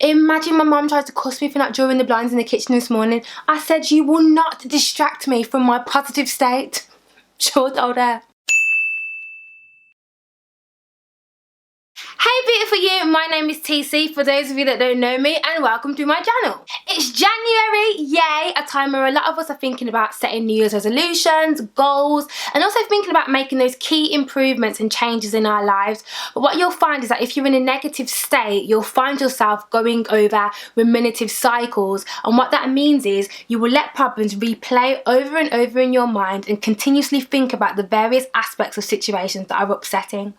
Imagine my mum tried to cuss me for not drawing the blinds in the kitchen this morning. I said, you will not distract me from my positive state. Sure told her. Hey beautiful you, my name is TC for those of you that don't know me, and welcome to my channel. It's January, yay, a time where a lot of us are thinking about setting New Year's resolutions, goals, and also thinking about making those key improvements and changes in our lives. But what you'll find is that if you're in a negative state, you'll find yourself going over ruminative cycles, and what that means is you will let problems replay over and over in your mind and continuously think about the various aspects of situations that are upsetting.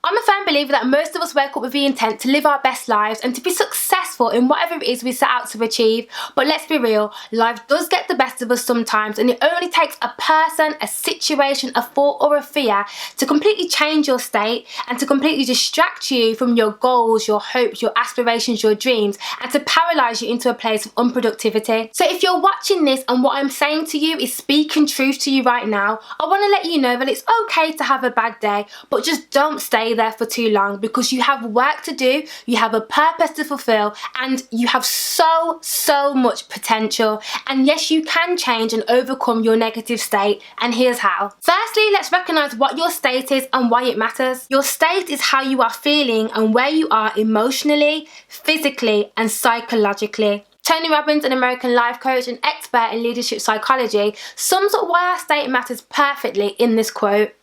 I'm a firm believer that most of us wake up with the intent to live our best lives and to be successful in whatever it is we set out to achieve. But let's be real, life does get the best of us sometimes, and it only takes a person, a situation, a thought or a fear to completely change your state and to completely distract you from your goals, your hopes, your aspirations, your dreams, and to paralyse you into a place of unproductivity. So if you're watching this and what I'm saying to you is speaking truth to you right now, I want to let you know that it's okay to have a bad day, but just don't stay there for too long, because you have work to do, you have a purpose to fulfill, and you have so much potential. And yes, you can change and overcome your negative state, and here's how. Firstly, let's recognize what your state is and why it matters. Your state is how you are feeling and where you are emotionally, physically, and psychologically. Tony Robbins, an American life coach and expert in leadership psychology, sums up why our state matters perfectly in this quote.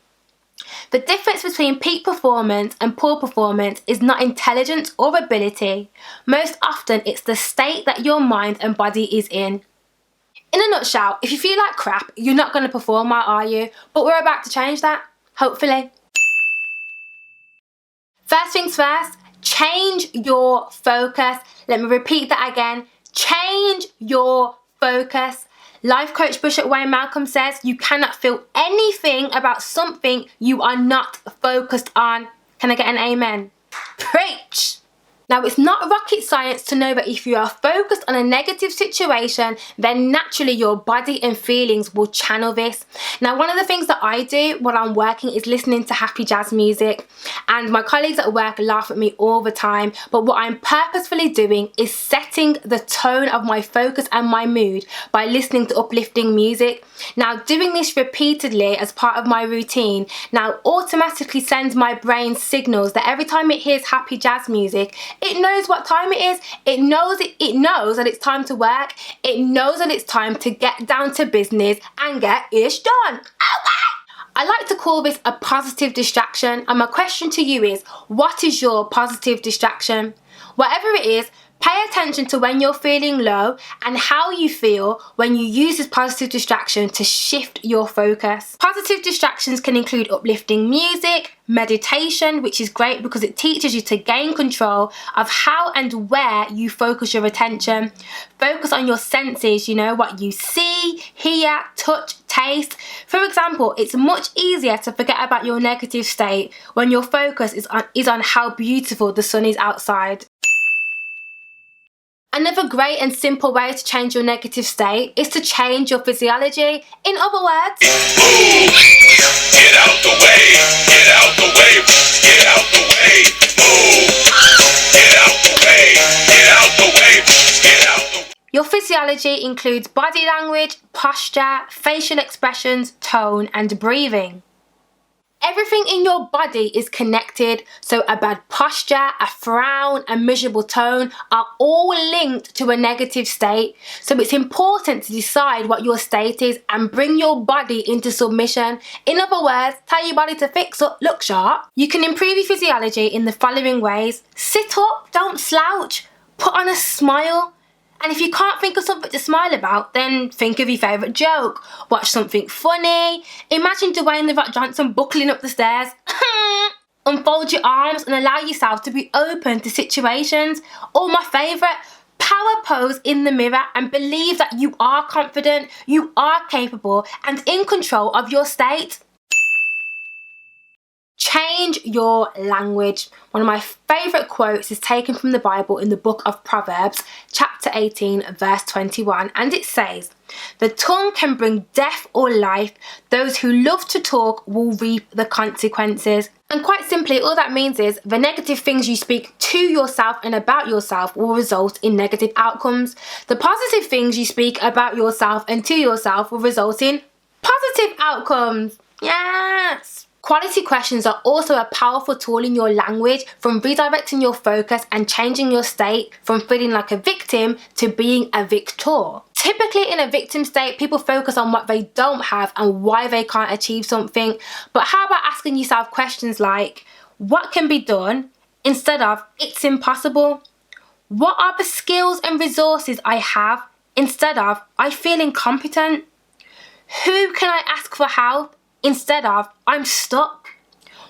The difference between peak performance and poor performance is not intelligence or ability. Most often, it's the state that your mind and body is in. In a nutshell, if you feel like crap, you're not going to perform well, are you? But we're about to change that, hopefully. First things first, change your focus. Let me repeat that again. Change your focus. Life coach Bishop Wayne Malcolm says you cannot feel anything about something you are not focused on. Can I get an amen? Preach! Now, it's not rocket science to know that if you are focused on a negative situation, then naturally your body and feelings will channel this. Now, one of the things that I do while I'm working is listening to happy jazz music, and my colleagues at work laugh at me all the time, but what I'm purposefully doing is setting the tone of my focus and my mood by listening to uplifting music. Now, doing this repeatedly as part of my routine now automatically sends my brain signals that every time it hears happy jazz music, it knows what time it is. It knows that it's time to work. It knows that it's time to get down to business and get ish done. Okay. I like to call this a positive distraction, and my question to you is, what is your positive distraction? Whatever it is, pay attention to when you're feeling low and how you feel when you use this positive distraction to shift your focus. Positive distractions can include uplifting music, meditation, which is great because it teaches you to gain control of how and where you focus your attention. Focus on your senses, you know, what you see, hear, touch, taste. For example, it's much easier to forget about your negative state when your focus is on how beautiful the sun is outside. Another great and simple way to change your negative state is to change your physiology. In other words, move, get out the way, get out the way, get out the way, move, get out the way, get out the way, get out the way. Your physiology includes body language, posture, facial expressions, tone, and breathing. Everything in your body is connected, so a bad posture, a frown, a miserable tone are all linked to a negative state. So it's important to decide what your state is and bring your body into submission. In other words, tell your body to fix up, look sharp. You can improve your physiology in the following ways. Sit up, don't slouch, put on a smile. And if you can't think of something to smile about, then think of your favourite joke. Watch something funny. Imagine Dwayne The Rock Johnson buckling up the stairs. Unfold your arms and allow yourself to be open to situations. Or my favourite, power pose in the mirror and believe that you are confident, you are capable and in control of your state. Change your language. One of my favourite quotes is taken from the Bible in the book of Proverbs, chapter 18, verse 21, and it says, "The tongue can bring death or life. Those who love to talk will reap the consequences." And quite simply, all that means is the negative things you speak to yourself and about yourself will result in negative outcomes. The positive things you speak about yourself and to yourself will result in positive outcomes. Yes! Quality questions are also a powerful tool in your language, from redirecting your focus and changing your state from feeling like a victim to being a victor. Typically in a victim state, people focus on what they don't have and why they can't achieve something. But how about asking yourself questions like, what can be done, instead of, it's impossible? What are the skills and resources I have, instead of, I feel incompetent? Who can I ask for help, instead of, I'm stuck?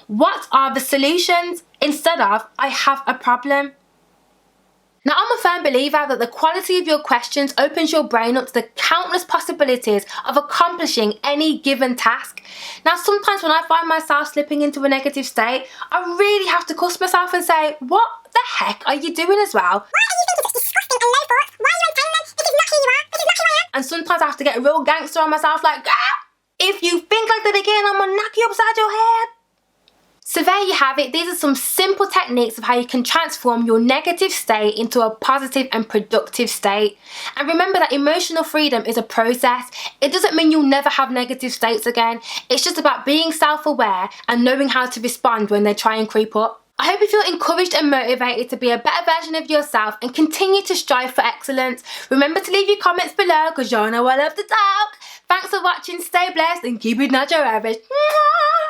What are the solutions, instead of, I have a problem? Now, I'm a firm believer that the quality of your questions opens your brain up to the countless possibilities of accomplishing any given task. Now, sometimes when I find myself slipping into a negative state, I really have to cuss myself and say, what the heck are you doing as well? Why are you thinking such disgusting and low thoughts? Why are you entertaining them? This is not who you are. This is not who I am. And sometimes I have to get a real gangster on myself like, if you think like that again, I'm gonna knock you upside your head. So there you have it. These are some simple techniques of how you can transform your negative state into a positive and productive state. And remember that emotional freedom is a process. It doesn't mean you'll never have negative states again. It's just about being self-aware and knowing how to respond when they try and creep up. I hope you feel encouraged and motivated to be a better version of yourself and continue to strive for excellence. Remember to leave your comments below because y'all know I love to talk. Thanks for watching, stay blessed and keep it not your average. Mwah!